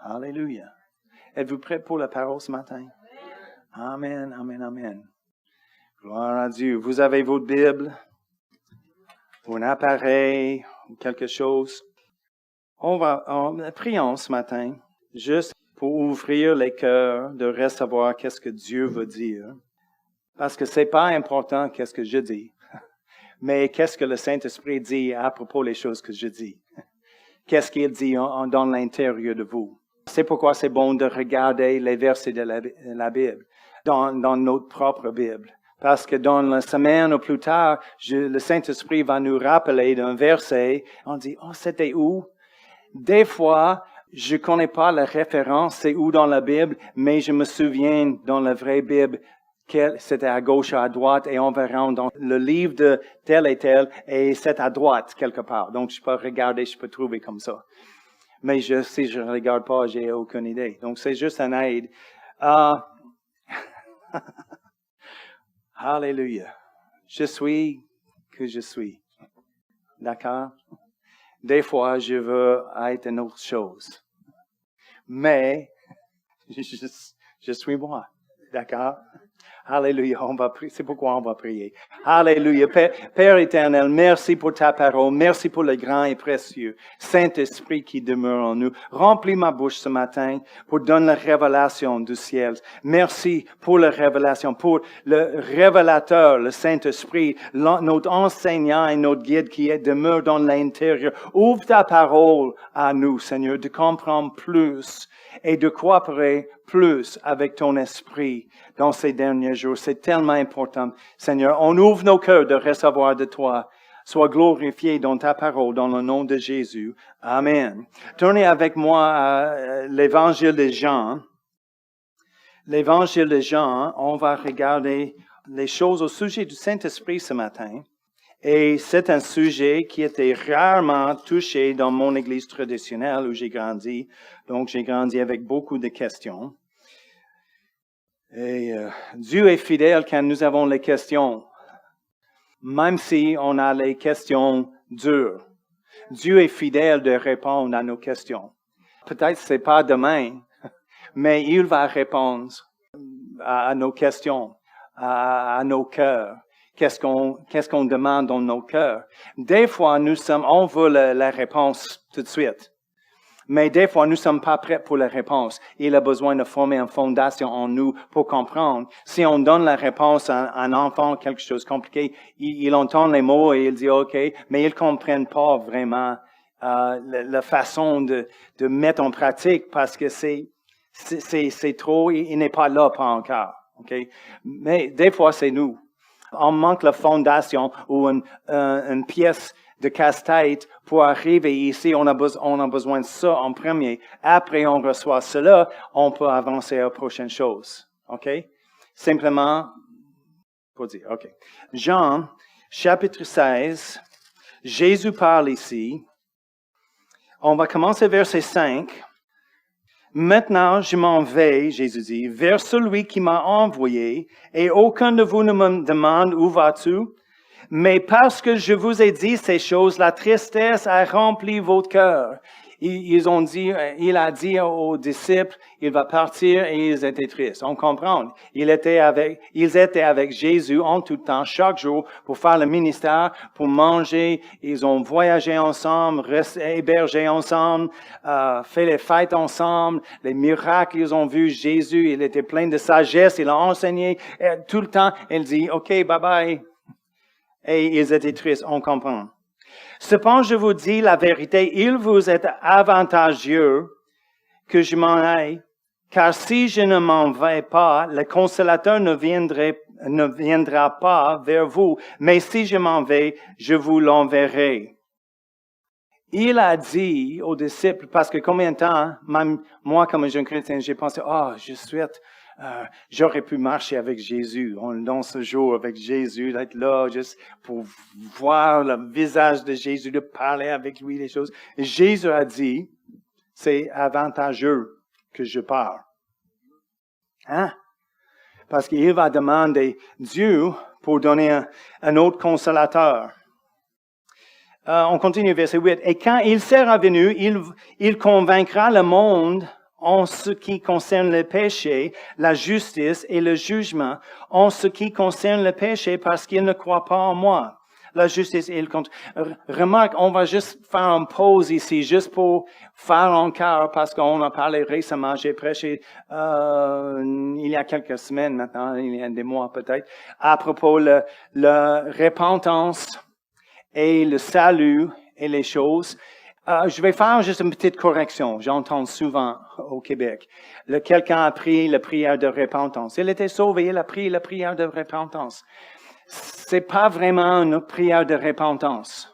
Alléluia. Êtes-vous prêts pour la parole ce matin? Amen, amen, amen. Gloire à Dieu. Vous avez votre Bible, ou un appareil, ou quelque chose. Prions ce matin, juste pour ouvrir les cœurs, de recevoir qu'est-ce que Dieu veut dire. Parce que c'est pas important qu'est-ce que je dis, mais qu'est-ce que le Saint-Esprit dit à propos des choses que je dis. Qu'est-ce qu'il dit dans l'intérieur de vous. C'est pourquoi c'est bon de regarder les versets de la Bible, dans notre propre Bible. Parce que dans la semaine ou plus tard, le Saint-Esprit va nous rappeler d'un verset. On dit, oh, c'était où? Des fois, je connais pas la référence, c'est où dans la Bible, mais je me souviens dans la vraie Bible, c'était à gauche ou à droite, et on verra dans le livre de tel et tel, et c'est à droite quelque part. Donc, je peux regarder, je peux trouver comme ça. Mais si je ne regarde pas, j'ai aucune idée. Donc, c'est juste un aide. Alléluia. Je suis que je suis. D'accord? Des fois, je veux être une autre chose. Mais, je suis moi. D'accord? Alléluia, on va prier. C'est pourquoi on va prier. Alléluia. Père éternel, merci pour ta parole. Merci pour le grand et précieux Saint-Esprit qui demeure en nous. Remplis ma bouche ce matin pour donner la révélation du ciel. Merci pour la révélation, pour le révélateur, le Saint-Esprit, notre enseignant et notre guide qui demeure dans l'intérieur. Ouvre ta parole à nous, Seigneur, de comprendre plus et de coopérer plus avec ton esprit dans ces derniers jours. C'est tellement important. Seigneur, on ouvre nos cœurs de recevoir de toi. Sois glorifié dans ta parole, dans le nom de Jésus. Amen. Tournez avec moi à l'Évangile de Jean. L'Évangile de Jean, on va regarder les choses au sujet du Saint-Esprit ce matin. Et c'est un sujet qui était rarement touché dans mon église traditionnelle où j'ai grandi. Donc, j'ai grandi avec beaucoup de questions. Et Dieu est fidèle quand nous avons les questions, même si on a les questions dures. Dieu est fidèle de répondre à nos questions. Peut-être c'est pas demain, mais il va répondre à nos questions, à nos cœurs. Qu'est-ce qu'on demande dans nos cœurs? Des fois, on veut la réponse tout de suite. Mais des fois, nous ne sommes pas prêts pour la réponse. Il a besoin de former une fondation en nous pour comprendre. Si on donne la réponse à un enfant, quelque chose de compliqué, il entend les mots et il dit OK, mais ils ne comprennent pas vraiment la façon de mettre en pratique parce que c'est trop, il n'est pas là, pas encore. Okay? Mais des fois, c'est nous. On manque la fondation ou une pièce de casse-tête pour arriver ici. On a besoin de ça en premier. Après, on reçoit cela, on peut avancer à la prochaine chose. OK? Simplement, pour dire, OK. Jean, chapitre 16, Jésus parle ici. On va commencer verset 5. Maintenant, je m'en vais, Jésus dit, vers celui qui m'a envoyé, et aucun de vous ne me demande où vas-tu? Mais parce que je vous ai dit ces choses, la tristesse a rempli votre cœur. Il a dit aux disciples, il va partir et ils étaient tristes. On comprend. Ils étaient avec Jésus en tout temps, chaque jour, pour faire le ministère, pour manger. Ils ont voyagé ensemble, hébergé ensemble, fait les fêtes ensemble, les miracles, ils ont vu Jésus. Il était plein de sagesse, il a enseigné. Et tout le temps, il dit, OK, bye bye. Et ils étaient tristes, on comprend. Cependant, je vous dis la vérité, il vous est avantageux que je m'en aille, car si je ne m'en vais pas, le consolateur ne viendra pas vers vous, mais si je m'en vais, je vous l'enverrai. Il a dit aux disciples, parce que combien de temps, même moi comme jeune chrétien, j'ai pensé, j'aurais pu marcher avec Jésus, dans ce jour avec Jésus, d'être là juste pour voir le visage de Jésus, de parler avec lui des choses. Et Jésus a dit, c'est avantageux que je pars. Hein? Parce qu'il va demander Dieu pour donner un autre consolateur. On continue verset 8. Et quand il sera venu, il convaincra le monde en ce qui concerne le péché, la justice et le jugement, en ce qui concerne le péché parce qu'ils ne croient pas en moi. La justice et le compte. Remarque, on va juste faire une pause ici, juste pour faire encore, parce qu'on a parlé récemment, j'ai prêché il y a quelques semaines maintenant, il y a des mois peut-être, à propos de la repentance et le salut et les choses. Je vais faire juste une petite correction. J'entends souvent au Québec. Quelqu'un a pris la prière de repentance. Il était sauvé, il a pris la prière de repentance. C'est pas vraiment une prière de repentance.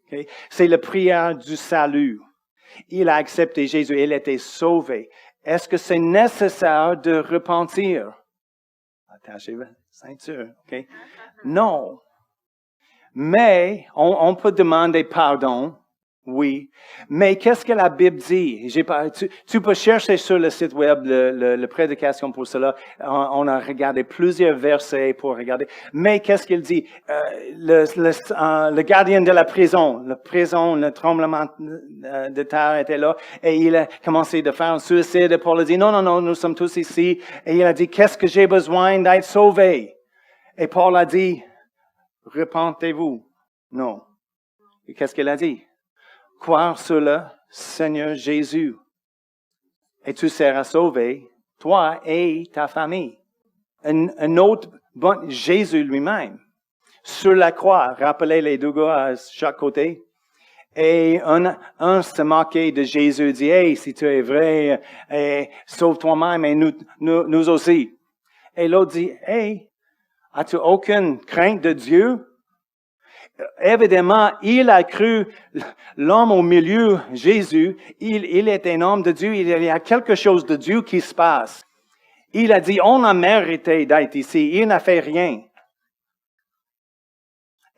Okay? C'est la prière du salut. Il a accepté Jésus, il était sauvé. Est-ce que c'est nécessaire de repentir? Attachez la ceinture, ok? Non. Mais, on peut demander pardon. Oui, mais qu'est-ce que la Bible dit? Tu peux chercher sur le site web le prédication pour cela. On a regardé plusieurs versets pour regarder. Mais qu'est-ce qu'il dit? Le gardien de la prison, le tremblement de terre était là et il a commencé de faire un suicide. Et Paul a dit, non, nous sommes tous ici. Et il a dit, qu'est-ce que j'ai besoin d'être sauvé? Et Paul a dit, repentez-vous. Non. Et qu'est-ce qu'il a dit? Croire sur le Seigneur Jésus. Et tu seras sauvé, toi et ta famille. Un autre, Jésus lui-même, sur la croix, rappelez les deux gars à chaque côté. Et un se moquait de Jésus, dit, hey, si tu es vrai, sauve toi-même et nous aussi. Et l'autre dit, hey, as-tu aucune crainte de Dieu? Évidemment, il a cru l'homme au milieu, Jésus, il est un homme de Dieu, il y a quelque chose de Dieu qui se passe. Il a dit, on a mérité d'être ici, il n'a fait rien.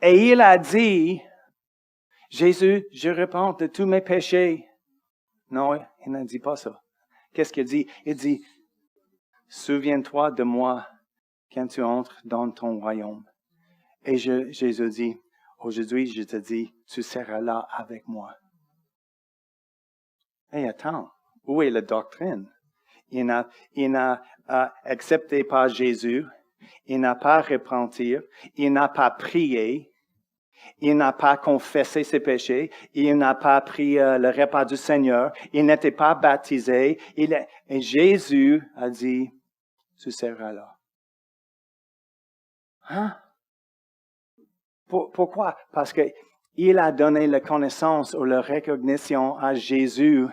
Et il a dit, Jésus, je repens de tous mes péchés. Non, il n'a dit pas ça. Qu'est-ce qu'il dit? Il dit, souviens-toi de moi quand tu entres dans ton royaume. Et Jésus dit, aujourd'hui, je te dis, tu seras là avec moi. Et attends, où est la doctrine? Il n'a accepté par Jésus, il n'a pas repenti, il n'a pas prié, il n'a pas confessé ses péchés, il n'a pas pris le repas du Seigneur, il n'était pas baptisé, et Jésus a dit, tu seras là. Hein? Pourquoi? Parce que il a donné la connaissance ou la recognition à Jésus.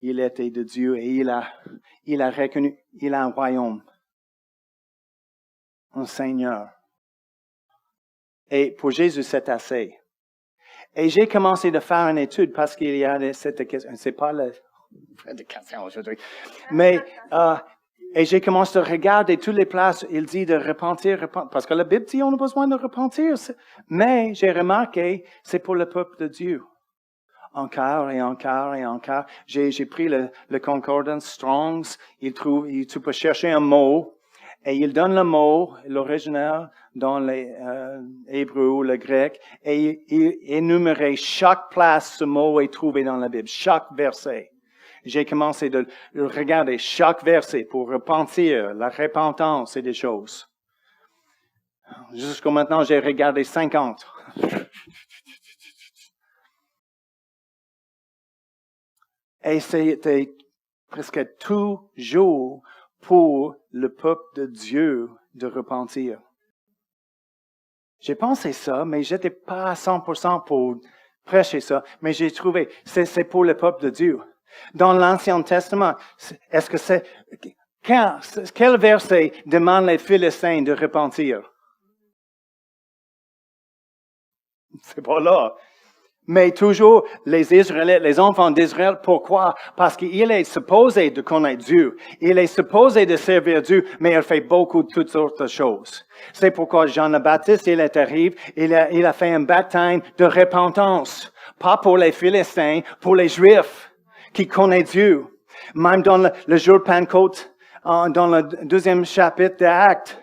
Il était de Dieu et il a reconnu, il a un royaume, un Seigneur. Et pour Jésus, c'est assez. Et j'ai commencé de faire une étude parce qu'il y a cette question, c'est pas la prédication aujourd'hui, mais et j'ai commencé à regarder toutes les places, il dit de repentir, parce que la Bible dit on a besoin de repentir. Mais j'ai remarqué, c'est pour le peuple de Dieu. Encore et encore et encore. J'ai pris le Concordance Strong's, tu peux chercher un mot, et il donne le mot, l'original, dans les hébreux ou le grec, et il énumérait chaque place ce mot est trouvé dans la Bible, chaque verset. J'ai commencé de regarder chaque verset pour repentir, la repentance et des choses. Jusqu'à maintenant, j'ai regardé 50. Et c'était presque toujours pour le peuple de Dieu de repentir. J'ai pensé ça, mais j'étais pas à 100% pour prêcher ça, mais j'ai trouvé, c'est pour le peuple de Dieu. Dans l'Ancien Testament, est-ce que quel verset demande les Philistins de repentir? C'est pas là. Mais toujours, les Israélites, les enfants d'Israël, pourquoi? Parce qu'il est supposé de connaître Dieu. Il est supposé de servir Dieu, mais il fait beaucoup de toutes sortes de choses. C'est pourquoi Jean le Baptiste, il est arrivé, il a fait un baptême de repentance. Pas pour les Philistins, pour les Juifs qui connaissent Dieu. Même dans le jour de Pentecôte, dans le 2e chapitre des Actes.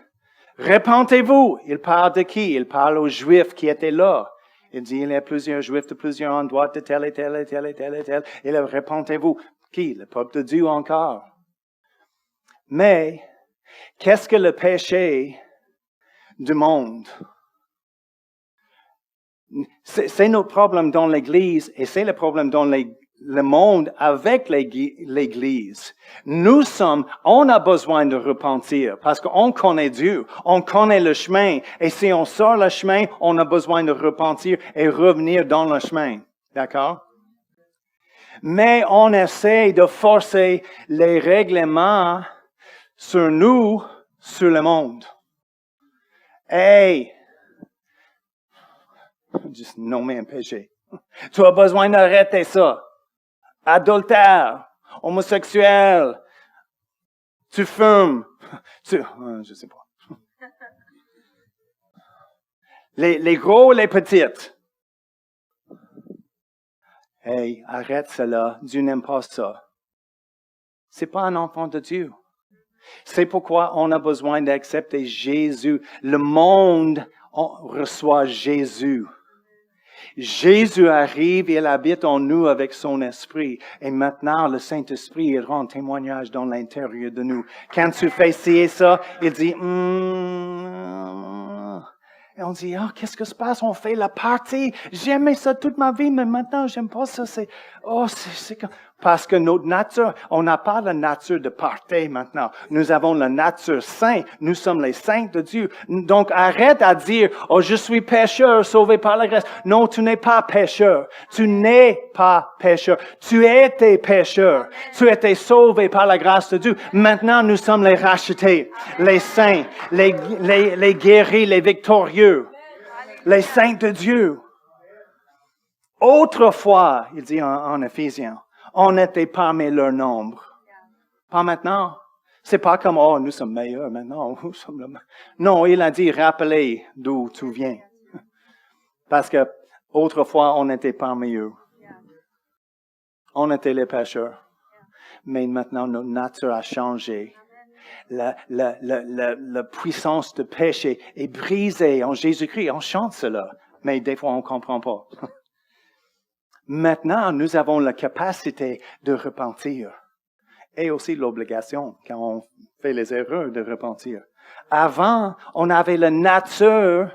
Repentez-vous. Il parle de qui? Il parle aux Juifs qui étaient là. Il dit, il y a plusieurs Juifs de plusieurs endroits, de tel et tel et tel et tel et tel. Et là, repentez-vous. Qui? Le peuple de Dieu encore. Mais, qu'est-ce que le péché du monde? C'est notre problème dans l'Église et c'est le problème dans le monde avec l'Église. On a besoin de repentir parce qu'on connaît Dieu, on connaît le chemin et si on sort le chemin, on a besoin de repentir et revenir dans le chemin. D'accord? Mais on essaie de forcer les règlements sur nous, sur le monde. Hey! Juste nommer un péché. Tu as besoin d'arrêter ça. Adultère, homosexuel, tu fumes, je sais pas. Les gros, les petites. Hey, arrête cela, Dieu n'aime pas ça. C'est pas un enfant de Dieu. C'est pourquoi on a besoin d'accepter Jésus. Le monde reçoit Jésus. Jésus arrive, il habite en nous avec son esprit. Et maintenant, le Saint-Esprit, il rend témoignage dans l'intérieur de nous. Quand tu fais ci et ça, il dit, et on dit, qu'est-ce que se passe? On fait la partie. J'aimais ça toute ma vie, mais maintenant, j'aime pas ça. Parce que notre nature, on n'a pas la nature de party maintenant. Nous avons la nature sainte. Nous sommes les saints de Dieu. Donc, arrête à dire, je suis pécheur, sauvé par la grâce. Non, tu n'es pas pécheur. Tu n'es pas pécheur. Tu étais pécheur. Tu étais sauvé par la grâce de Dieu. Maintenant, nous sommes les rachetés, les saints, les guéris, les victorieux, les saints de Dieu. Autrefois, il dit en Éphésiens, on était parmi leur nombre. Pas maintenant. C'est pas comme, nous sommes meilleurs maintenant. Non, il a dit, rappelez d'où tu viens. Parce que autrefois, on était parmi eux. On était les pécheurs. Mais maintenant, notre nature a changé. La puissance de péché est brisée en Jésus-Christ. On chante cela. Mais des fois, on ne comprend pas. Maintenant, nous avons la capacité de repentir et aussi l'obligation, quand on fait les erreurs, de repentir. Avant, on avait la nature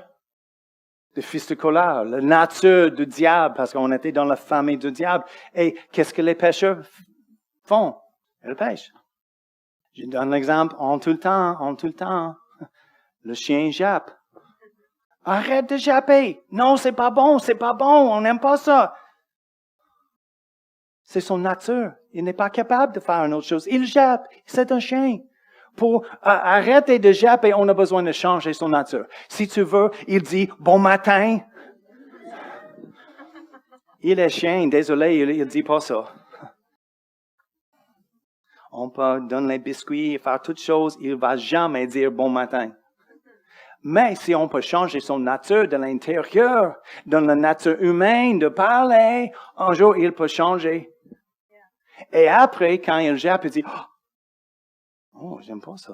de fils de colère, la nature du diable, parce qu'on était dans la famille du diable. Et qu'est-ce que les pécheurs font? Ils pêchent. Je donne l'exemple, en tout le temps, le chien jappe. Arrête de japper! Non, c'est pas bon, on n'aime pas ça. C'est son nature. Il n'est pas capable de faire une autre chose. Il jappe. C'est un chien. Pour arrêter de japper, on a besoin de changer son nature. Si tu veux, il dit « bon matin ». Il est chien, désolé, il dit pas ça. On peut donner les biscuits et faire toutes choses, il va jamais dire « bon matin ». Mais si on peut changer son nature de l'intérieur, dans la nature humaine de parler, un jour il peut changer. Et après, quand il jappe, il dit, j'aime pas ça.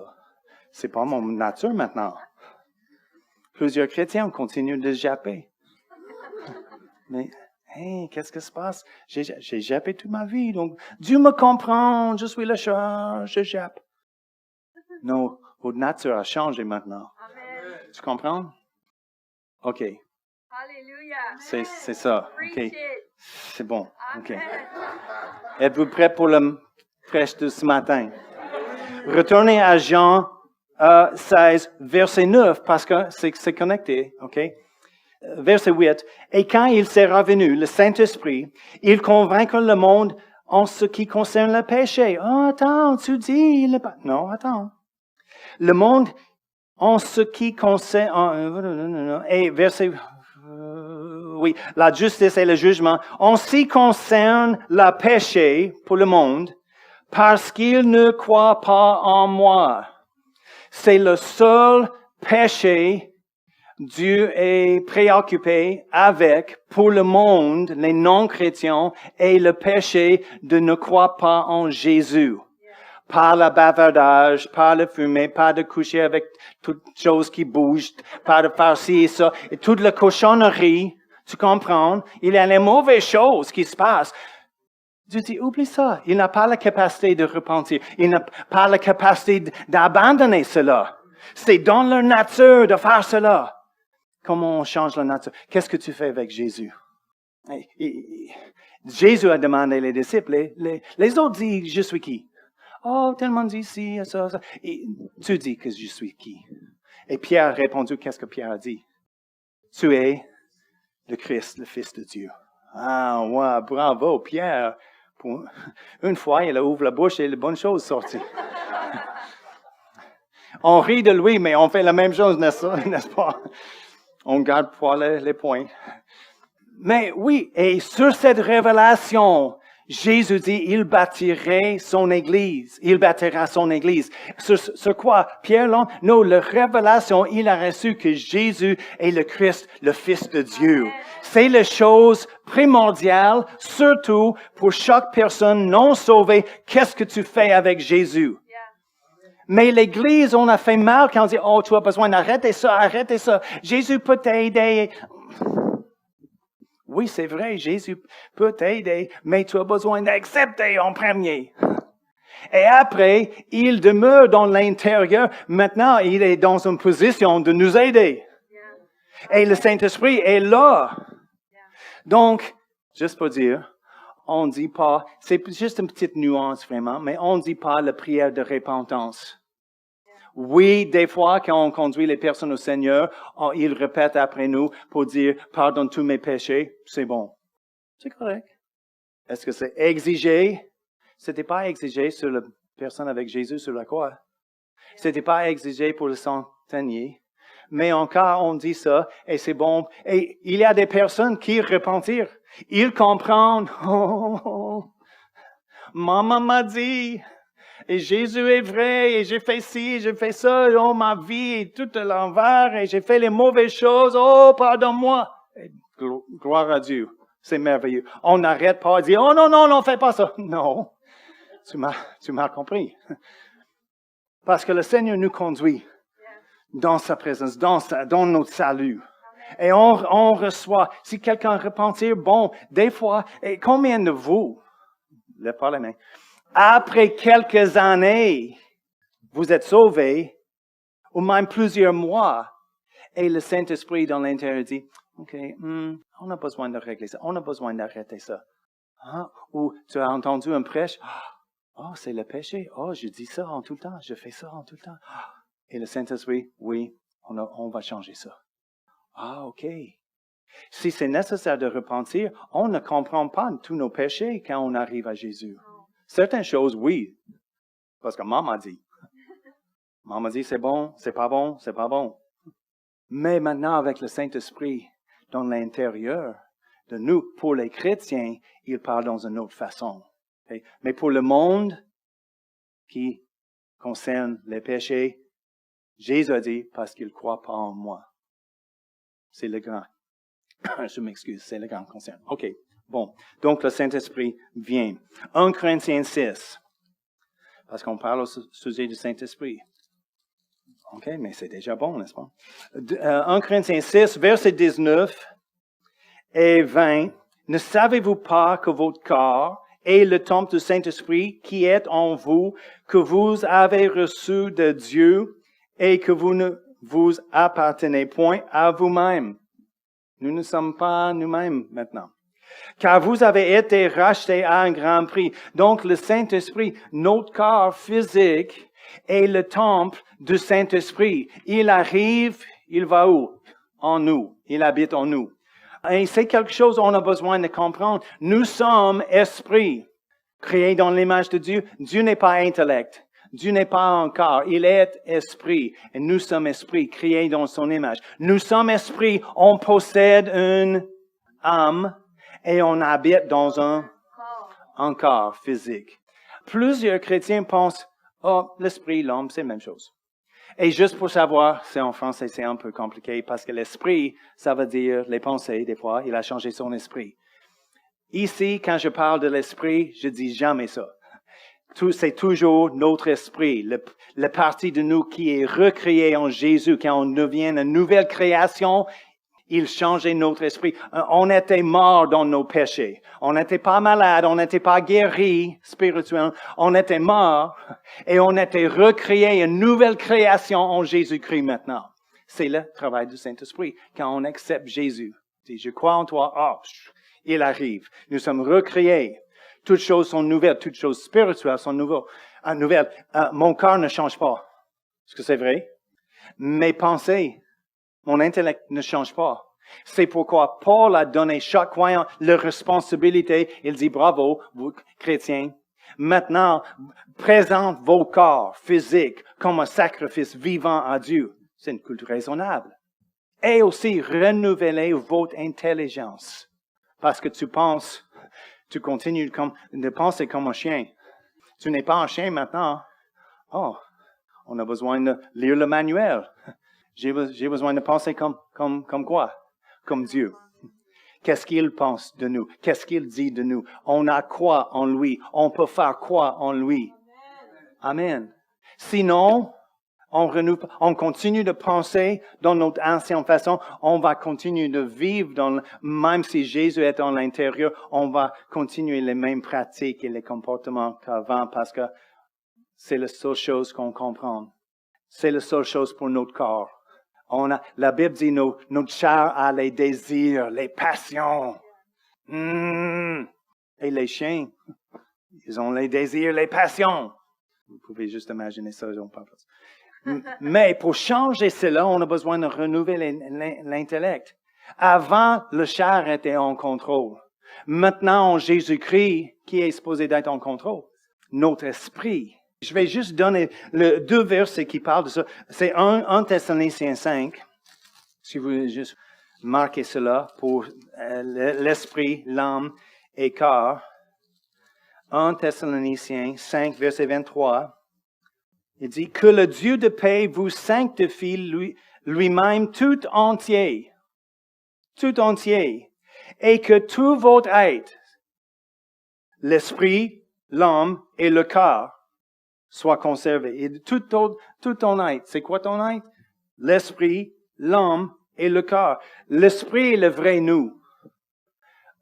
C'est pas mon nature maintenant. Plusieurs chrétiens continuent de japper. Mais, qu'est-ce qui se passe? J'ai jappé toute ma vie, donc Dieu me comprend, je suis le chat, je jappe. Non, votre nature a changé maintenant. Amen. Tu comprends? OK. Alléluia. C'est ça. OK. C'est bon. OK. Êtes-vous prêts pour le prêche de ce matin? Retournez à Jean 16, verset 9, parce que c'est connecté. OK? Verset 8. Et quand il s'est revenu, le Saint-Esprit, il convainc le monde en ce qui concerne le péché. Attends, tu dis... Non, attends. Le monde en ce qui concerne... Et verset... oui, la justice et le jugement, en ce qui concerne le péché pour le monde, parce qu'il ne croit pas en moi. C'est le seul péché Dieu est préoccupé avec pour le monde, les non-chrétiens, et le péché de ne croire pas en Jésus. Par le bavardage, par le fumer, par de coucher avec toutes choses qui bougent, par de faire ci et ça, et toute la cochonnerie, tu comprends? Il y a les mauvaises choses qui se passent. Dieu dit, oublie ça. Il n'a pas la capacité de repentir. Il n'a pas la capacité d'abandonner cela. C'est dans leur nature de faire cela. Comment on change la nature? Qu'est-ce que tu fais avec Jésus? Jésus a demandé les disciples, les autres disent, je suis qui? Oh, tellement dit ci, ça. Et tu dis que je suis qui? Et Pierre a répondu, qu'est-ce que Pierre a dit? Tu es le Christ, le Fils de Dieu. Ah, ouais, bravo, Pierre. Une fois, il ouvre la bouche et les bonnes choses sortent. On rit de lui, mais on fait la même chose, n'est-ce pas? On garde pour les points. Mais oui, et sur cette révélation, Jésus dit, il bâtirait son Église. Il bâtira son Église. Sur quoi? Pierre Long? Non, la révélation, il a reçu que Jésus est le Christ, le Fils de Dieu. C'est la chose primordiale, surtout pour chaque personne non sauvée. Qu'est-ce que tu fais avec Jésus? Mais l'Église, on a fait mal quand on dit, oh, tu as besoin d'arrêter ça. Jésus peut t'aider. Oui, c'est vrai, Jésus peut t'aider, mais tu as besoin d'accepter en premier. Et après, il demeure dans l'intérieur. Maintenant, il est dans une position de nous aider. Et le Saint-Esprit est là. Donc, juste pour dire, on ne dit pas, c'est juste une petite nuance vraiment, mais on ne dit pas la prière de repentance. Oui, des fois, quand on conduit les personnes au Seigneur, ils répètent après nous pour dire « Pardonne tous mes péchés », c'est bon. C'est correct. Est-ce que c'est exigé? C'était pas exigé sur la personne avec Jésus sur la croix. C'était pas exigé pour le centenier. Mais encore, on dit ça, et c'est bon. Et il y a des personnes qui repentirent. Ils comprennent. Oh, maman m'a dit... Et Jésus est vrai, et j'ai fait ci, j'ai fait ça, oh, ma vie est toute à l'envers, et j'ai fait les mauvaises choses, oh, pardonne-moi. Gloire à Dieu, c'est merveilleux. On n'arrête pas de dire, oh non, fais pas ça. Non, tu m'as compris. Parce que le Seigneur nous conduit dans sa présence, dans notre salut. Et on reçoit, si quelqu'un repentir, bon, des fois, et combien de vous, lève pas les mains, après quelques années, vous êtes sauvés, ou même plusieurs mois, et le Saint-Esprit dans l'intérieur dit, OK, on a besoin de régler ça, on a besoin d'arrêter ça. Hein? Ou tu as entendu un prêche, oh, c'est le péché, oh, je dis ça en tout le temps, je fais ça en tout le temps. Et le Saint-Esprit, oui, on va changer ça. Ah, OK. Si c'est nécessaire de repentir, on ne comprend pas tous nos péchés quand on arrive à Jésus. Certaines choses, oui, parce que maman a dit. Maman dit, c'est bon, c'est pas bon, c'est pas bon. Mais maintenant, avec le Saint-Esprit dans l'intérieur de nous, pour les chrétiens, il parle dans une autre façon. Okay? Mais pour le monde qui concerne les péchés, Jésus a dit, parce qu'il ne croit pas en moi. C'est le grand. Je m'excuse, c'est le grand concern. OK. Bon, donc le Saint-Esprit vient. 1 Corinthiens 6, parce qu'on parle au sujet du Saint-Esprit. OK, mais c'est déjà bon, n'est-ce pas? 1 Corinthiens 6, verset 19 et 20. Ne savez-vous pas que votre corps est le temple du Saint-Esprit qui est en vous, que vous avez reçu de Dieu et que vous ne vous appartenez point à vous-même? Nous ne sommes pas nous-mêmes maintenant. Car vous avez été rachetés à un grand prix. Donc le Saint-Esprit, notre corps physique, est le temple du Saint-Esprit. Il arrive, il va où? En nous. Il habite en nous. Et c'est quelque chose qu'on a besoin de comprendre. Nous sommes esprits, créés dans l'image de Dieu. Dieu n'est pas intellect. Dieu n'est pas un corps. Il est esprit. Et nous sommes esprits, créés dans son image. Nous sommes esprits. On possède une âme. Et on habite dans un corps physique. Plusieurs chrétiens pensent, oh, l'esprit, l'homme, c'est la même chose. Et juste pour savoir, c'est en français, c'est un peu compliqué, parce que l'esprit, ça veut dire les pensées, des fois, il a changé son esprit. Ici, quand je parle de l'esprit, je dis jamais ça. C'est toujours notre esprit, la partie de nous qui est recréée en Jésus, quand on devient une nouvelle création. Il changeait notre esprit. On était morts dans nos péchés. On n'était pas malade, on n'était pas guéri spirituellement. On était morts et on était recréé, une nouvelle création en Jésus-Christ maintenant. C'est le travail du Saint-Esprit. Quand on accepte Jésus, dit, je crois en toi, il arrive. Nous sommes recréés. Toutes choses sont nouvelles, toutes choses spirituelles sont nouvelles. Mon corps ne change pas. Est-ce que c'est vrai? Mes pensées, mon intellect ne change pas. C'est pourquoi Paul a donné chaque croyant la responsabilité. Il dit, bravo, vous chrétiens. Maintenant, présente vos corps physiques comme un sacrifice vivant à Dieu. C'est une culture raisonnable. Et aussi, renouvelez votre intelligence. Parce que tu continues de penser comme un chien. Tu n'es pas un chien maintenant. Oh, on a besoin de lire le manuel. J'ai besoin de penser comme quoi? Comme Dieu. Qu'est-ce qu'il pense de nous? Qu'est-ce qu'il dit de nous? On a quoi en lui? On peut faire quoi en lui? Amen. Sinon, on continue de penser dans notre ancienne façon, on va continuer de vivre même si Jésus est dans l'intérieur, on va continuer les mêmes pratiques et les comportements qu'avant parce que c'est la seule chose qu'on comprend. C'est la seule chose pour notre corps. La Bible dit notre chair a les désirs, les passions. Et les chiens, ils ont les désirs, les passions. Vous pouvez juste imaginer ça, ils n'ont pas plus. Mais pour changer cela, on a besoin de renouveler l'intellect. Avant, le chair était en contrôle. Maintenant, en Jésus-Christ, qui est supposé d'être en contrôle? Notre esprit. Je vais juste donner deux versets qui parlent de ça. C'est 1 Thessaloniciens 5. Si vous voulez juste marquer cela pour l'esprit, l'âme et corps. 1 Thessaloniciens 5, verset 23. Il dit que le Dieu de paix vous sanctifie lui-même tout entier, et que tout votre être, l'esprit, l'âme et le corps, soit conservé. Et tout ton être, c'est quoi ton être? L'esprit, l'âme et le corps. L'esprit est le vrai nous.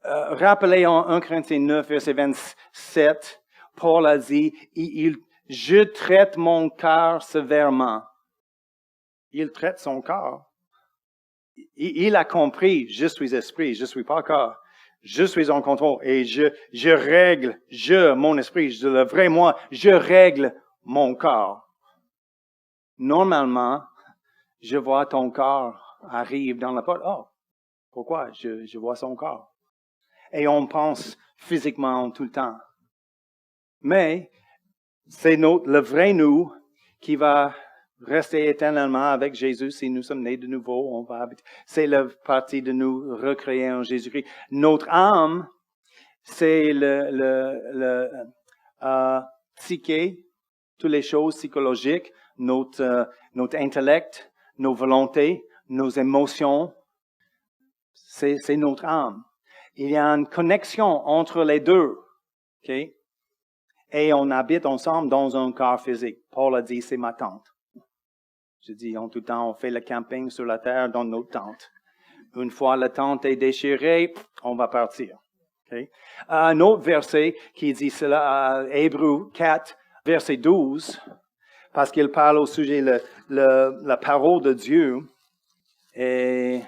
Rappelez en 1 Corinthiens 9, verset 27, Paul a dit, je traite mon corps sévèrement. Il traite son corps. Il a compris, je suis esprit, je suis pas corps. Je suis en contrôle et je règle, mon esprit, le vrai moi, je règle mon corps. Normalement, je vois ton corps arrive dans la porte. Oh, pourquoi? Je vois son corps. Et on pense physiquement tout le temps. Mais, c'est le vrai nous qui va rester éternellement avec Jésus. Si nous sommes nés de nouveau, on va habiter. C'est la partie de nous recréer en Jésus-Christ. Notre âme, c'est le psyché, toutes les choses psychologiques, notre intellect, nos volontés, nos émotions. C'est notre âme. Il y a une connexion entre les deux. Okay? Et on habite ensemble dans un corps physique. Paul a dit, c'est ma tente. Je dis, en tout temps, on fait le camping sur la terre dans notre tente. Une fois la tente est déchirée, on va partir. Okay? Un autre verset qui dit cela, Hébreux 4, verset 12, parce qu'il parle au sujet de la parole de Dieu. Et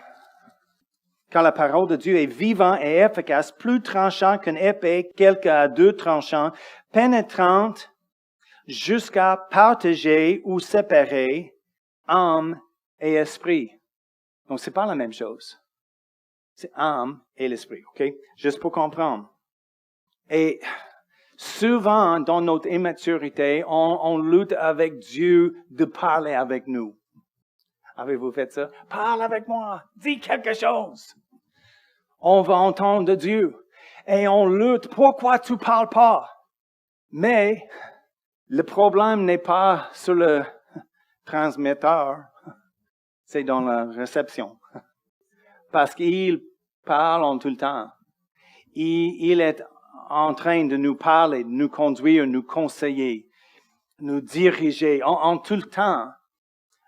quand la parole de Dieu est vivante et efficace, plus tranchante qu'une épée, quelque à 2 tranchants, pénétrante jusqu'à partager ou séparer âme et esprit. Donc, c'est pas la même chose. C'est âme et l'esprit, ok? Juste pour comprendre. Et souvent, dans notre immaturité, on lutte avec Dieu de parler avec nous. Avez-vous fait ça? Parle avec moi, dis quelque chose. On va entendre de Dieu. Et on lutte. Pourquoi tu parles pas? Mais le problème n'est pas sur le transmetteur, c'est dans la réception. Parce qu'il parle en tout le temps. Il est en train de nous parler, de nous conduire, nous conseiller, nous diriger en tout le temps.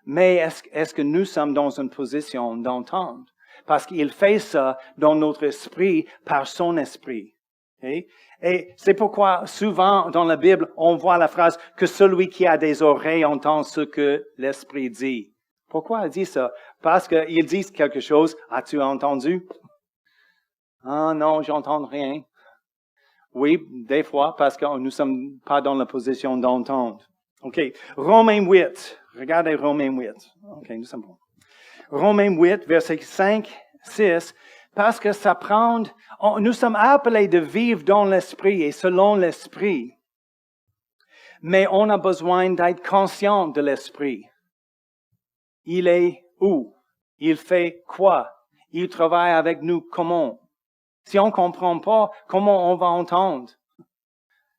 Mais est-ce que nous sommes dans une position d'entendre? parce qu'il fait ça dans notre esprit par son esprit. Okay? Et c'est pourquoi souvent dans la Bible, on voit la phrase que celui qui a des oreilles entend ce que l'esprit dit. Pourquoi il dit ça? Parce qu'il dit quelque chose. As-tu entendu? Ah non, j'entends rien. Oui, des fois, parce que nous ne sommes pas dans la position d'entendre. OK. Romains 8. Regardez Romains 8. OK, nous sommes bons. Romains 8, versets 5, 6. Parce que ça prend... nous sommes appelés de vivre dans l'esprit et selon l'esprit. Mais on a besoin d'être conscient de l'esprit. Il est où? Il fait quoi? Il travaille avec nous comment? Si on ne comprend pas, comment on va entendre?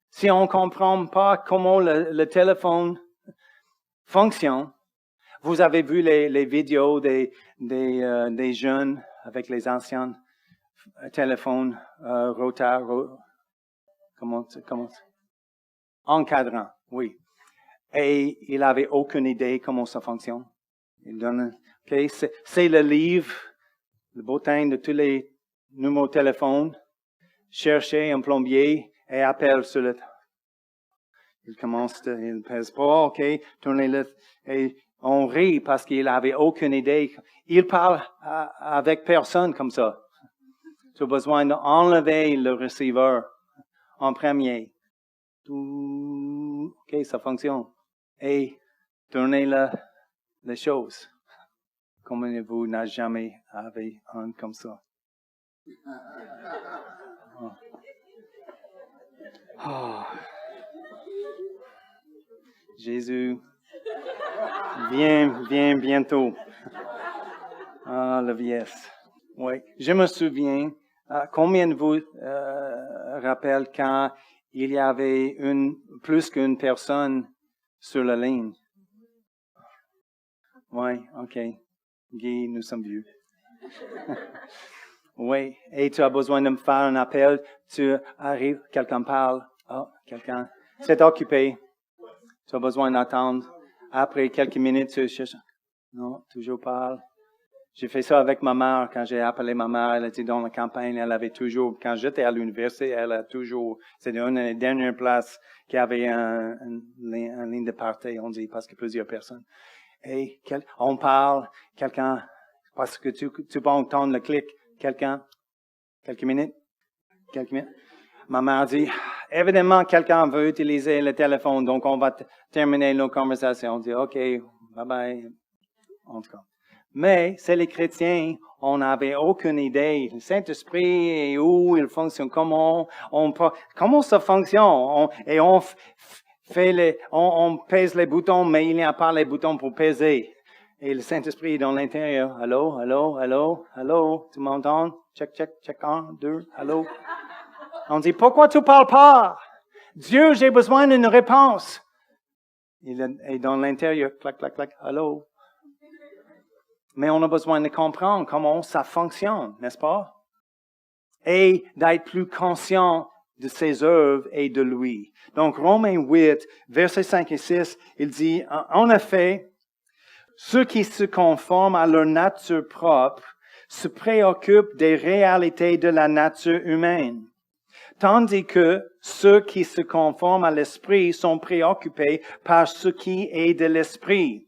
Si on ne comprend pas comment le téléphone fonctionne, vous avez vu les vidéos des jeunes avec les anciens téléphones comment encadrant, oui. Et il n'avait aucune idée comment ça fonctionne. Il donne, okay, c'est le livre, le bottin de tous les numéros de téléphone. Cherchez un plombier et appelle sur le... Il commence, il pèse pas, OK, tournez-le. Et on rit parce qu'il n'avait aucune idée. Il parle avec personne comme ça. Tu as besoin d'enlever le receveur en premier. OK, ça fonctionne. Et tournez les choses. Comment vous n'avez jamais eu un comme ça? Oh. Jésus, viens bientôt. Ah, la vieillesse. Oui, je me souviens, combien de vous rappellent quand il y avait plus qu'une personne sur la ligne? Oui, OK. Guy, nous sommes vieux. Oui, et tu as besoin de me faire un appel, tu arrives, quelqu'un parle, quelqu'un s'est occupé, tu as besoin d'attendre. Après quelques minutes, tu cherches, non, toujours parle. J'ai fait ça avec ma mère, quand j'ai appelé ma mère, elle était dans la campagne, elle avait toujours, quand j'étais à l'université, elle a toujours, c'était une des dernières places qui avait une ligne de partie, on dit, parce que plusieurs personnes. Et on parle, quelqu'un, parce que tu peux entendre le clic, quelqu'un, quelques minutes. Ma mère dit, évidemment, quelqu'un veut utiliser le téléphone, donc on va terminer nos conversations. On dit, OK, bye bye. En tout cas. Mais c'est les chrétiens, on n'avait aucune idée. Le Saint-Esprit, où il fonctionne, comment ça fonctionne. On pèse les boutons, mais il n'y a pas les boutons pour peser. Et le Saint-Esprit est dans l'intérieur. Allô, tu m'entends? Check, 1, 2, allô. On dit, pourquoi tu parles pas? Dieu, j'ai besoin d'une réponse. Il est dans l'intérieur, clac, allô. Mais on a besoin de comprendre comment ça fonctionne, n'est-ce pas? Et d'être plus conscient de ses œuvres et de lui. Donc, Romains 8, versets 5 et 6, il dit, en effet, ceux qui se conforment à leur nature propre se préoccupent des réalités de la nature humaine, tandis que ceux qui se conforment à l'esprit sont préoccupés par ce qui est de l'esprit.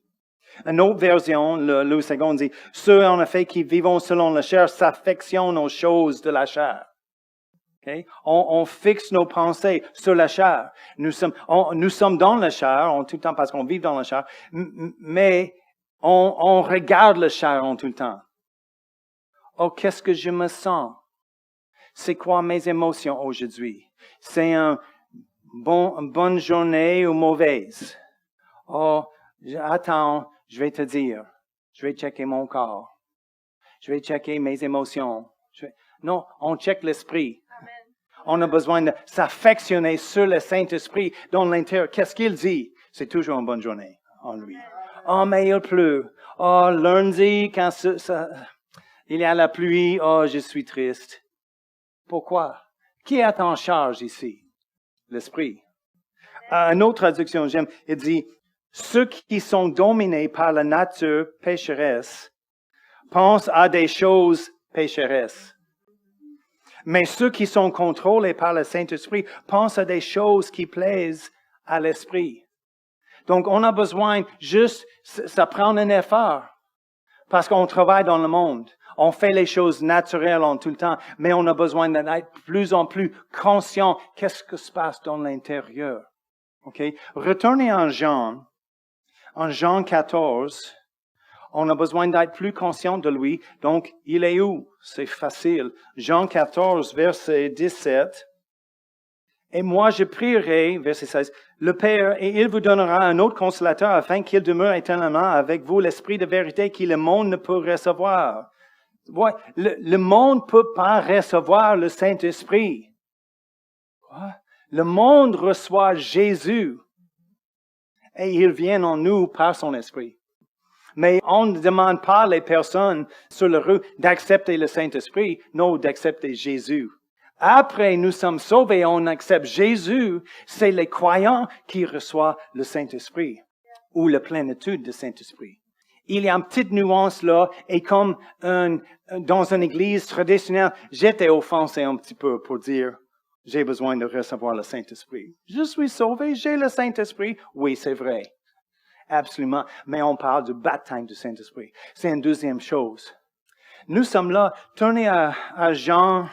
Une autre version, le second dit, ceux en effet qui vivent selon la chair s'affectionnent aux choses de la chair. Okay? On fixe nos pensées sur la chair. Nous sommes dans la chair en tout temps parce qu'on vit dans la chair, mais on regarde la chair en tout temps. Oh, qu'est-ce que je me sens? C'est quoi mes émotions aujourd'hui? C'est une bonne journée ou mauvaise? Oh, attends, je vais te dire. Je vais checker mon corps. Je vais checker mes émotions. Non, on check l'esprit. Amen. On a besoin de s'affectionner sur le Saint-Esprit dans l'intérieur. Qu'est-ce qu'il dit? C'est toujours une bonne journée en lui. Oh, mais il pleut. Oh, lundi, quand il y a la pluie, oh, je suis triste. Pourquoi? Qui est en charge ici? L'Esprit. Une autre traduction, j'aime, il dit, ceux qui sont dominés par la nature pécheresse pensent à des choses pécheresses. Mais ceux qui sont contrôlés par le Saint-Esprit pensent à des choses qui plaisent à l'Esprit. Donc, on a besoin juste, ça prend un effort. Parce qu'on travaille dans le monde. On fait les choses naturelles en tout le temps. Mais on a besoin d'être de plus en plus conscient qu'est-ce qui se passe dans l'intérieur. OK? Retournez en Jean 14. On a besoin d'être plus conscient de lui. Donc, il est où? C'est facile. Jean 14, verset 17. Et moi, je prierai, verset 16, le Père, et il vous donnera un autre consolateur afin qu'il demeure éternellement avec vous, l'Esprit de vérité que le monde ne peut recevoir. Ouais, le monde ne peut pas recevoir le Saint-Esprit. Quoi? Le monde reçoit Jésus. Et il vient en nous par son Esprit. Mais on ne demande pas les personnes sur la rue d'accepter le Saint-Esprit, non, d'accepter Jésus. Après, nous sommes sauvés, on accepte Jésus, c'est les croyants qui reçoivent le Saint-Esprit ou la plénitude du Saint-Esprit. Il y a une petite nuance là, et comme dans une église traditionnelle, j'étais offensé un petit peu pour dire, j'ai besoin de recevoir le Saint-Esprit. Je suis sauvé, j'ai le Saint-Esprit. Oui, c'est vrai. Absolument. Mais on parle du baptême du Saint-Esprit. C'est une deuxième chose. Nous sommes là, tournez à Jean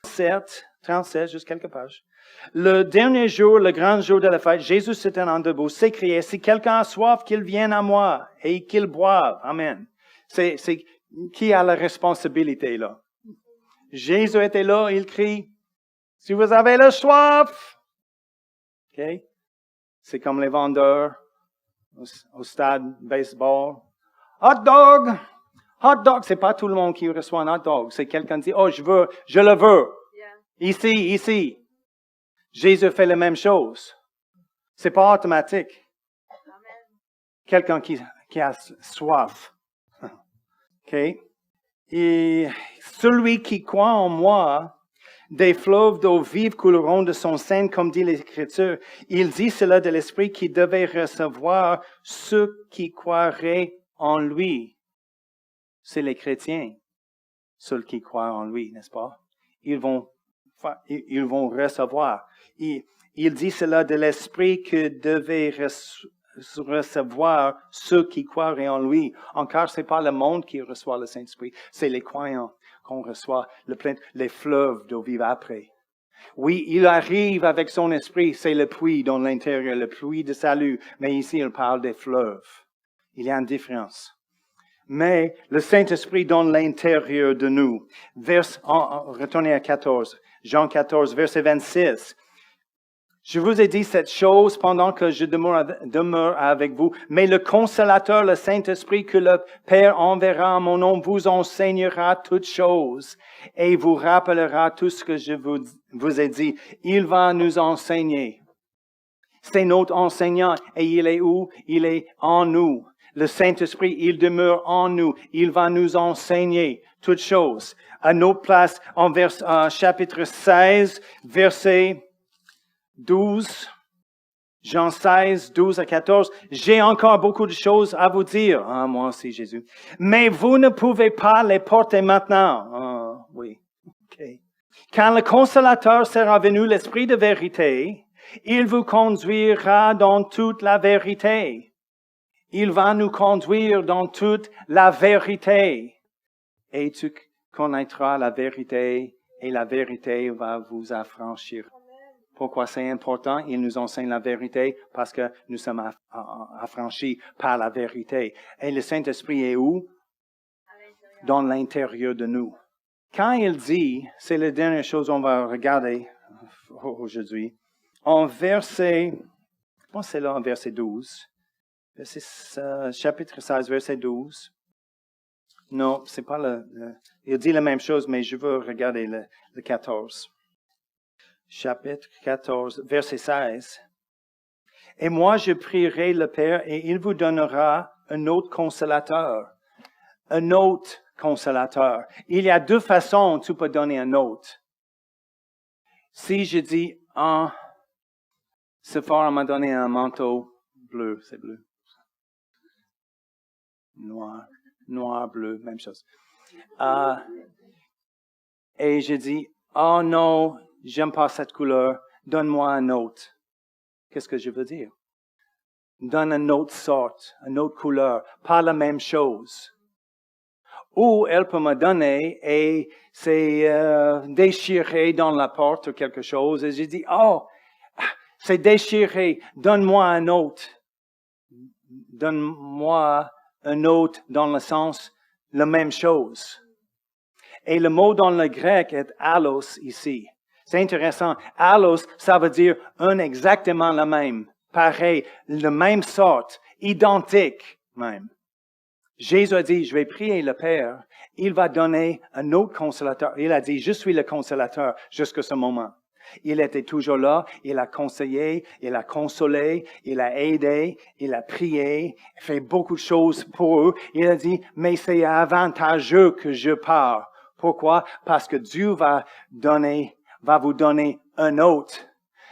7, 37, juste quelques pages. Le dernier jour, le grand jour de la fête, Jésus s'était en debout, s'écriait, si quelqu'un a soif, qu'il vienne à moi et qu'il boive. Amen. C'est qui a la responsabilité là? Jésus était là, il crie, si vous avez la soif. OK? C'est comme les vendeurs au stade baseball. Hot dog! Hot dog, c'est pas tout le monde qui reçoit un hot dog. C'est quelqu'un qui dit, oh, je le veux. Yeah. Ici. Jésus fait la même chose. C'est pas automatique. Amen. Quelqu'un qui a soif. OK? Et celui qui croit en moi, des fleuves d'eau vive couleront de son sein, comme dit l'Écriture. Il dit cela de l'Esprit qui devait recevoir ceux qui croiraient en lui. C'est les chrétiens, ceux qui croient en lui, n'est-ce pas? Ils vont recevoir. Il dit cela de l'Esprit que devait recevoir ceux qui croiraient en lui. Encore, c'est pas le monde qui reçoit le Saint-Esprit, c'est les croyants qu'on reçoit les fleuves d'eau vive après. Oui, il arrive avec son esprit, c'est le puits dans l'intérieur, le puits de salut, mais ici, il parle des fleuves. Il y a une différence. Mais le Saint-Esprit dans l'intérieur de nous. Retournez à 14, Jean 14, verset 26. Je vous ai dit cette chose pendant que je demeure avec vous, mais le Consolateur, le Saint-Esprit que le Père enverra en mon nom, vous enseignera toutes choses et vous rappellera tout ce que je vous ai dit. Il va nous enseigner. C'est notre enseignant et il est où? Il est en nous. Le Saint-Esprit, il demeure en nous. Il va nous enseigner toutes choses. À notre place, en chapitre 16, verset 12, Jean 16, 12 à 14, j'ai encore beaucoup de choses à vous dire. Ah, moi aussi, Jésus. Mais vous ne pouvez pas les porter maintenant. Ah, oui. OK. Quand le Consolateur sera venu, l'Esprit de vérité, il vous conduira dans toute la vérité. Il va nous conduire dans toute la vérité. Et tu connaîtras la vérité et la vérité va vous affranchir. Pourquoi c'est important? Il nous enseigne la vérité parce que nous sommes affranchis par la vérité. Et le Saint-Esprit est où? Dans l'intérieur de nous. Quand il dit, c'est la dernière chose qu'on va regarder aujourd'hui, en verset, je pense que c'est là en verset 12, chapitre 16, verset 12. Non, c'est pas il dit la même chose, mais je veux regarder le 14. Chapitre 14, verset 16. Et moi, je prierai le Père et il vous donnera un autre consolateur. Un autre consolateur. Il y a deux façons tu peux donner un autre. Si je dis, Sephora m'a donné un manteau bleu, c'est bleu. Noir. noir, bleu, même chose. Et j'ai dit, oh non, j'aime pas cette couleur, donne-moi un autre. Qu'est-ce que je veux dire? Donne une autre sorte, une autre couleur, pas la même chose. Ou elle peut me donner et c'est déchiré dans la porte ou quelque chose. Et j'ai dit, oh, c'est déchiré, donne-moi un autre. Donne-moi un autre dans le sens, la même chose. Et le mot dans le grec est allos ici. C'est intéressant. Allos, ça veut dire un exactement le même, pareil, la même sorte, identique même. Jésus a dit, je vais prier le Père, il va donner un autre consolateur. Il a dit, je suis le consolateur jusqu'à ce moment. Il était toujours là, il a conseillé, il a consolé, il a aidé, il a prié, fait beaucoup de choses pour eux. Il a dit, mais c'est avantageux que je pars. Pourquoi? Parce que Dieu va vous donner un autre,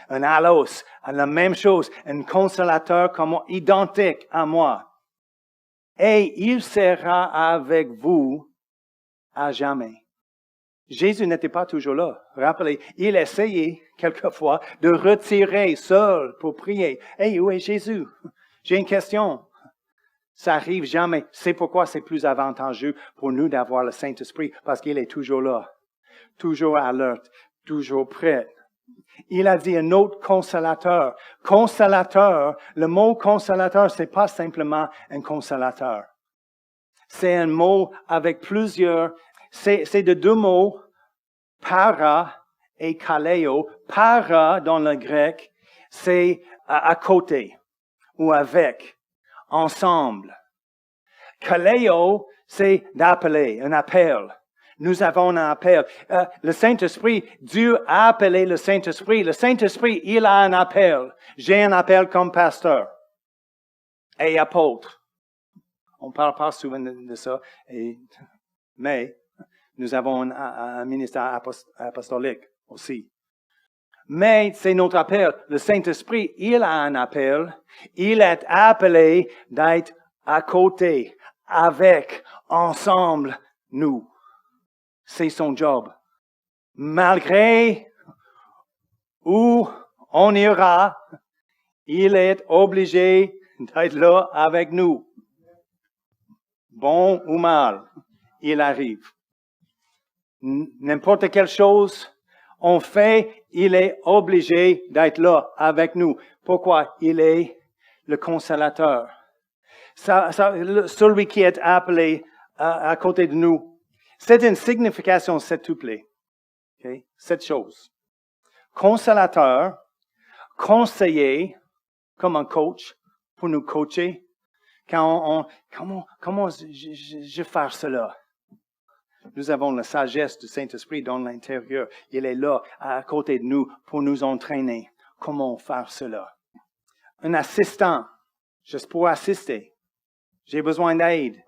un allos, la même chose, un consolateur comme identique à moi. Et il sera avec vous à jamais. Jésus n'était pas toujours là. Rappelez, il essayait quelquefois de retirer seul pour prier. Hey, où est Jésus? J'ai une question. Ça arrive jamais. C'est pourquoi c'est plus avantageux pour nous d'avoir le Saint-Esprit, parce qu'il est toujours là, toujours alerte, toujours prêt. Il a dit un autre consolateur. Consolateur, le mot consolateur, c'est pas simplement un consolateur. C'est un mot avec plusieurs, c'est de deux mots, para et kaleo. Para, dans le grec, c'est à côté, ou avec, ensemble. Kaleo, c'est d'appeler, un appel. Nous avons un appel. Le Saint-Esprit, Dieu a appelé le Saint-Esprit. Le Saint-Esprit, il a un appel. J'ai un appel comme pasteur et apôtre. On ne parle pas souvent de ça, mais nous avons un ministère apostolique aussi. Mais c'est notre appel. Le Saint-Esprit, il a un appel. Il est appelé d'être à côté, avec, ensemble, nous. C'est son job. Malgré où on ira, il est obligé d'être là avec nous. Bon ou mal, il arrive. N'importe quelle chose on fait, il est obligé d'être là avec nous. Pourquoi? Il est le consolateur. Celui qui est appelé à côté de nous. C'est une signification septuplée. Okay? Cette chose. Consolateur, conseiller, comme un coach, pour nous coacher. Comment je vais faire cela? Nous avons la sagesse du Saint-Esprit dans l'intérieur. Il est là, à côté de nous, pour nous entraîner. Comment faire cela? Un assistant, juste pour assister. J'ai besoin d'aide.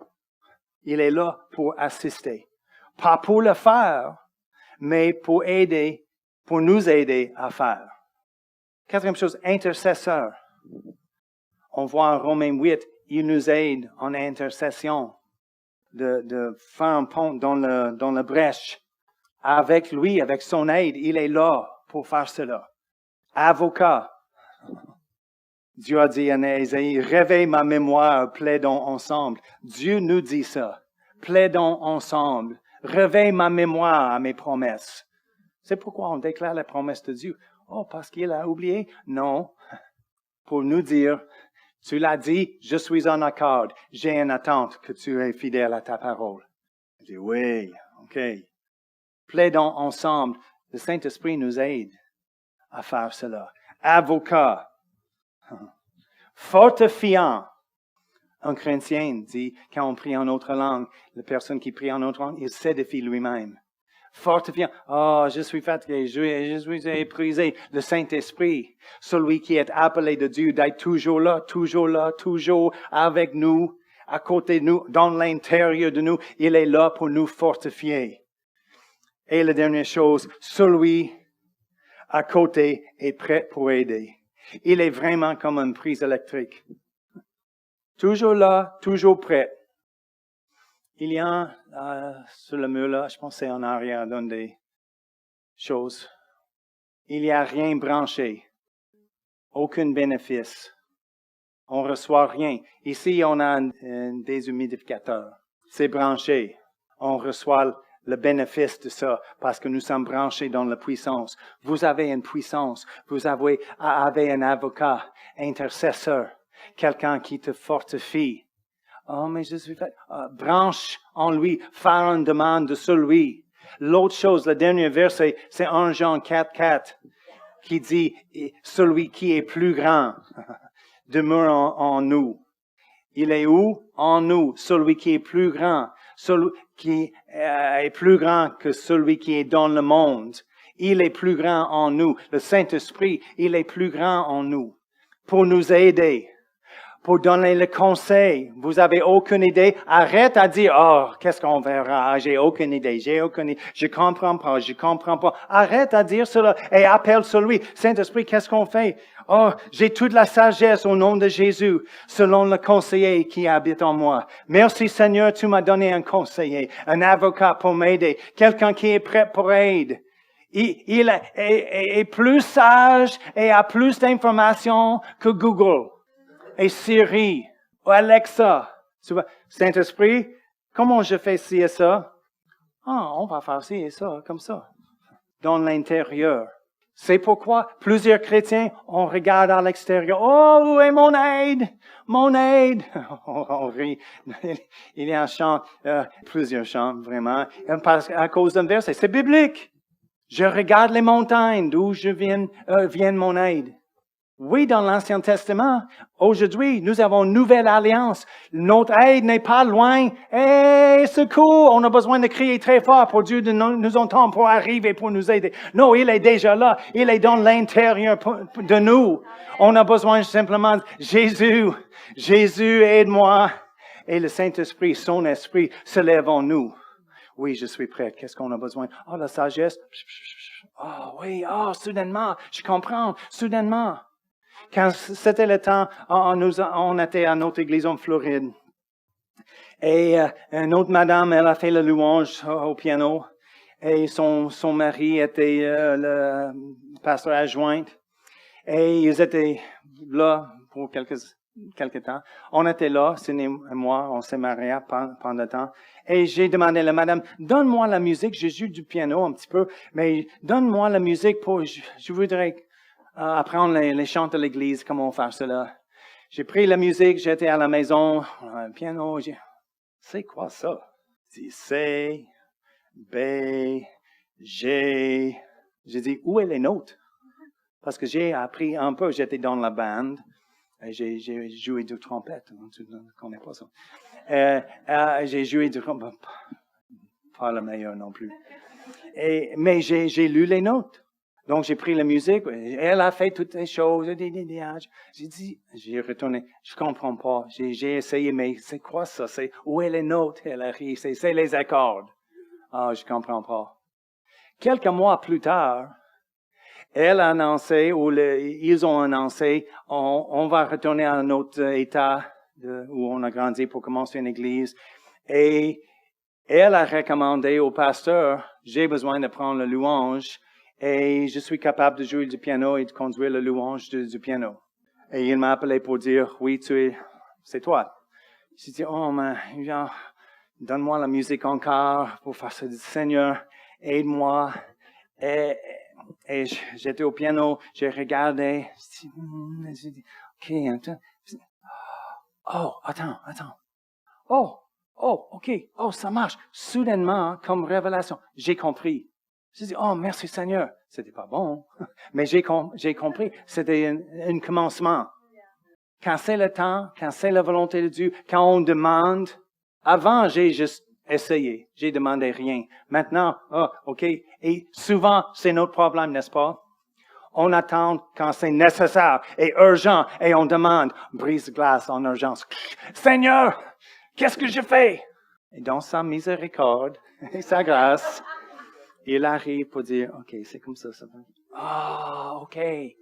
Il est là pour assister. Pas pour le faire, mais pour aider, pour nous aider à faire. Quatrième chose, intercesseur. On voit en Romains 8, il nous aide en intercession de faire un pont dans la brèche. Avec lui, avec son aide, il est là pour faire cela. Avocat. Dieu a dit à Ésaïe, réveille ma mémoire, plaidons ensemble. Dieu nous dit ça. Plaidons ensemble. Réveille ma mémoire à mes promesses. C'est pourquoi on déclare la promesse de Dieu. Oh, parce qu'il a oublié? Non. Pour nous dire, tu l'as dit, je suis en accord. J'ai une attente que tu es fidèle à ta parole. Je dis, oui, ok. Plaidons ensemble. Le Saint-Esprit nous aide à faire cela. Avocat. Fortifiant. Un chrétien dit, quand on prie en autre langue, la personne qui prie en autre langue, il s'édifie lui-même. Fortifiant. Oh, je suis fatigué, je suis épuisé. Le Saint-Esprit, celui qui est appelé de Dieu d'être toujours là, toujours avec nous, à côté de nous, dans l'intérieur de nous. Il est là pour nous fortifier. Et la dernière chose, celui à côté est prêt pour aider. Il est vraiment comme une prise électrique. Toujours là, toujours prêt. Il y a sur le mur là, je pense que c'est en arrière d'une des choses. Il n'y a rien branché. Aucun bénéfice. On ne reçoit rien. Ici, on a un déshumidificateur. C'est branché. On reçoit le bénéfice de ça parce que nous sommes branchés dans la puissance. Vous avez une puissance. Vous avez un avocat, intercesseur, quelqu'un qui te fortifie. Oh, mais je suis fait. Branche en lui, faire une demande de celui. L'autre chose, le dernier verset, c'est 1 Jean 4:4 qui dit, celui qui est plus grand demeure en nous. Il est où? En nous. Celui qui est plus grand. Celui qui est plus grand que celui qui est dans le monde. Il est plus grand en nous. Le Saint-Esprit, il est plus grand en nous. Pour nous aider. Pour donner le conseil. Vous avez aucune idée? Arrête à dire, oh, qu'est-ce qu'on verra? J'ai aucune idée. Je comprends pas. Arrête à dire cela et appelle celui. Saint-Esprit, qu'est-ce qu'on fait? Oh, j'ai toute la sagesse au nom de Jésus, selon le conseiller qui habite en moi. Merci Seigneur, tu m'as donné un conseiller, un avocat pour m'aider, quelqu'un qui est prêt pour aider. Il est plus sage et a plus d'informations que Google. Et Siri, ou Alexa. Saint-Esprit, comment je fais ci et ça? On va faire ci et ça, comme ça. Dans l'intérieur. C'est pourquoi plusieurs chrétiens, on regarde à l'extérieur. Oh, où est mon aide? Mon aide! On rit. Il y a un chant, plusieurs chants, vraiment, à cause d'un verset. C'est biblique. Je regarde les montagnes, d'où vient mon aide. Oui, dans l'Ancien Testament, aujourd'hui, nous avons une nouvelle alliance. Notre aide n'est pas loin. Hey, secours! On a besoin de crier très fort pour Dieu de nous entendre, pour arriver, pour nous aider. Non, il est déjà là. Il est dans l'intérieur de nous. On a besoin simplement de Jésus, aide-moi. Et le Saint-Esprit, son esprit, se lève en nous. Oui, je suis prêt. Qu'est-ce qu'on a besoin? Oh, la sagesse. Oh, oui, soudainement. Je comprends. Soudainement. Quand c'était le temps, on était à notre église en Floride. Et une autre madame, elle a fait la louange au piano. Et son mari était le pasteur adjoint. Et ils étaient là pour quelques temps. On était là, Sidney et moi, on s'est mariés pendant le temps. Et j'ai demandé à la madame, donne-moi la musique. J'ai joué du piano un petit peu, mais donne-moi la musique je voudrais apprendre les chants de l'église, comment faire cela. J'ai pris la musique, j'étais à la maison, un piano, c'est quoi ça? C'est C, B, G. J'ai dit, où est les notes? Parce que j'ai appris un peu, j'étais dans la bande, et j'ai joué du trompette, tu ne connais pas ça. J'ai joué du trompette, pas le meilleur non plus. Mais j'ai lu les notes. Donc, j'ai pris la musique, elle a fait toutes les choses, j'ai retourné, je comprends pas, j'ai essayé, mais c'est quoi ça? Où est les notes? Elle a ri, c'est les accords. Je comprends pas. Quelques mois plus tard, elle a annoncé, ils ont annoncé, on va retourner à notre état où on a grandi pour commencer une église. Et elle a recommandé au pasteur, j'ai besoin de prendre la louange. Et je suis capable de jouer du piano et de conduire la louange du piano. Et il m'a appelé pour dire, oui, c'est toi. J'ai dit, donne-moi la musique encore pour faire ça. Seigneur, aide-moi. Et j'étais au piano, j'ai regardé. J'ai dit, OK, attends. Oh, attends. OK. Oh, ça marche. Soudainement, comme révélation, j'ai compris. J'ai dit, oh, merci Seigneur. C'était pas bon, mais j'ai compris. C'était un commencement. Quand c'est le temps, quand c'est la volonté de Dieu, quand on demande, avant, j'ai juste essayé. J'ai demandé rien. Maintenant, OK. Et souvent, c'est notre problème, n'est-ce pas? On attend quand c'est nécessaire et urgent et on demande, brise-glace en urgence. Seigneur, qu'est-ce que je fais? Et dans sa miséricorde et sa grâce, il arrive pour dire, OK, c'est comme ça. OK. Et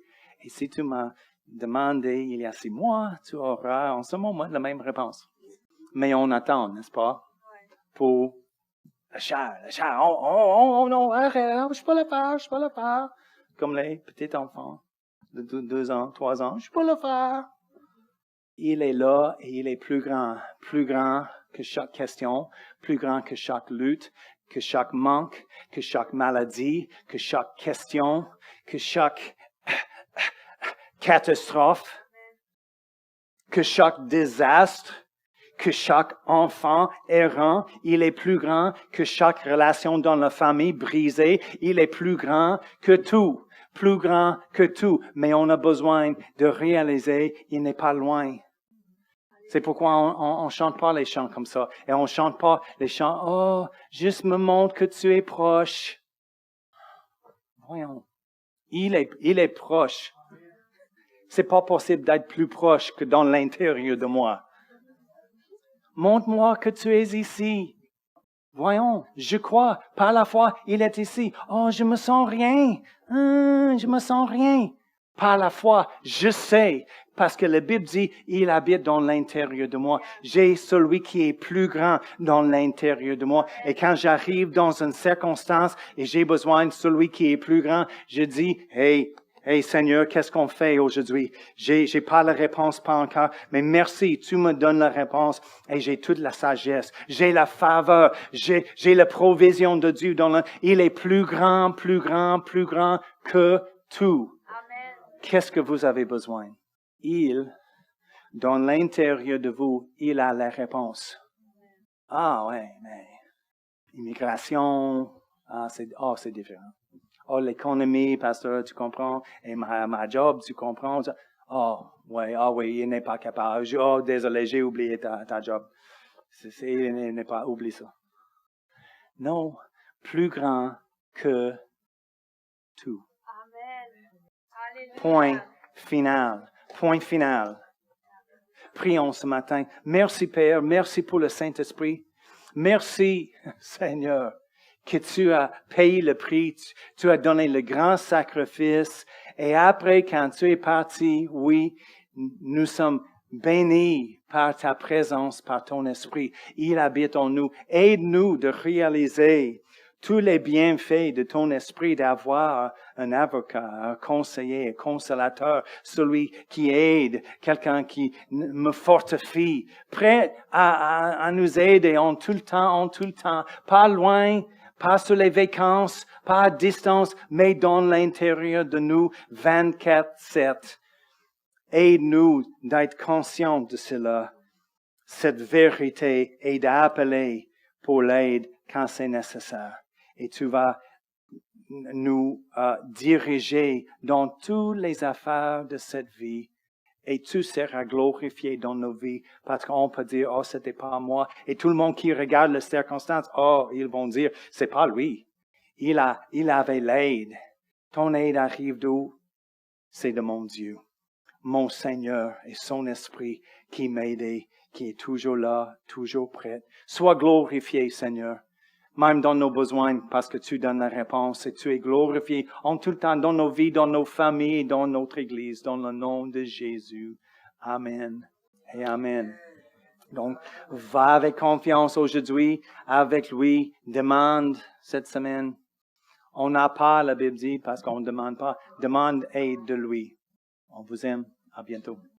si tu m'as demandé il y a 6 mois, tu auras en ce moment la même réponse. Mais on attend, n'est-ce pas? pour le chat. Oh, non, arrête, je peux le faire. Comme les petits enfants de 2 ans, 3 ans, je peux le faire. Il est là et il est plus grand que chaque question, plus grand que chaque lutte, que chaque manque, que chaque maladie, que chaque question, que chaque catastrophe, que chaque désastre, que chaque enfant errant. Il est plus grand que chaque relation dans la famille brisée. Il est plus grand que tout. Plus grand que tout. Mais on a besoin de réaliser, il n'est pas loin. C'est pourquoi on chante pas les chants comme ça. Et on chante pas les chants, oh, juste me montre que tu es proche. Voyons. Il est proche. C'est pas possible d'être plus proche que dans l'intérieur de moi. Montre-moi que tu es ici. Voyons, je crois, par la foi, il est ici. Oh, je me sens rien. Je me sens rien. Par la foi, je sais, parce que la Bible dit, il habite dans l'intérieur de moi. J'ai celui qui est plus grand dans l'intérieur de moi. Et quand j'arrive dans une circonstance et j'ai besoin de celui qui est plus grand, je dis, Hey Seigneur, qu'est-ce qu'on fait aujourd'hui? J'ai pas la réponse, pas encore, mais merci, tu me donnes la réponse et j'ai toute la sagesse, j'ai la faveur, j'ai la provision de Dieu il est plus grand que tout. Amen. Qu'est-ce que vous avez besoin? Dans l'intérieur de vous, il a la réponse. Ah ouais, mais immigration, c'est différent. Oh, l'économie, pasteur, tu comprends? Et ma job, tu comprends? Oui, il n'est pas capable. Désolé, j'ai oublié ta job. Il n'est pas, oublie ça. Non, plus grand que tout. Amen. Point final. Prions ce matin. Merci Père, merci pour le Saint-Esprit. Merci Seigneur, que tu as payé le prix, tu as donné le grand sacrifice. Et après, quand tu es parti, oui, nous sommes bénis par ta présence, par ton esprit. Il habite en nous. Aide-nous de réaliser tous les bienfaits de ton esprit, d'avoir un avocat, un conseiller, un consolateur, celui qui aide, quelqu'un qui me fortifie, prêt à nous aider en tout le temps, pas loin, pas sur les vacances, pas à distance, mais dans l'intérieur de nous, 24/7. Aide-nous d'être conscients de cela, cette vérité, et d'appeler pour l'aide quand c'est nécessaire. Et tu vas nous diriger dans toutes les affaires de cette vie. Et tu seras glorifié dans nos vies parce qu'on peut dire, oh, c'était pas moi. Et tout le monde qui regarde les circonstances, oh, ils vont dire, c'est pas lui. Il avait l'aide. Ton aide arrive d'où? C'est de mon Dieu, mon Seigneur et son esprit qui m'aide, qui est toujours là, toujours prêt. Sois glorifié, Seigneur. Même dans nos besoins, parce que tu donnes la réponse et tu es glorifié en tout le temps dans nos vies, dans nos familles, dans notre Église, dans le nom de Jésus. Amen et Amen. Donc, va avec confiance aujourd'hui, avec lui, demande cette semaine. On n'a pas, la Bible dit, parce qu'on ne demande pas, demande aide de lui. On vous aime. À bientôt.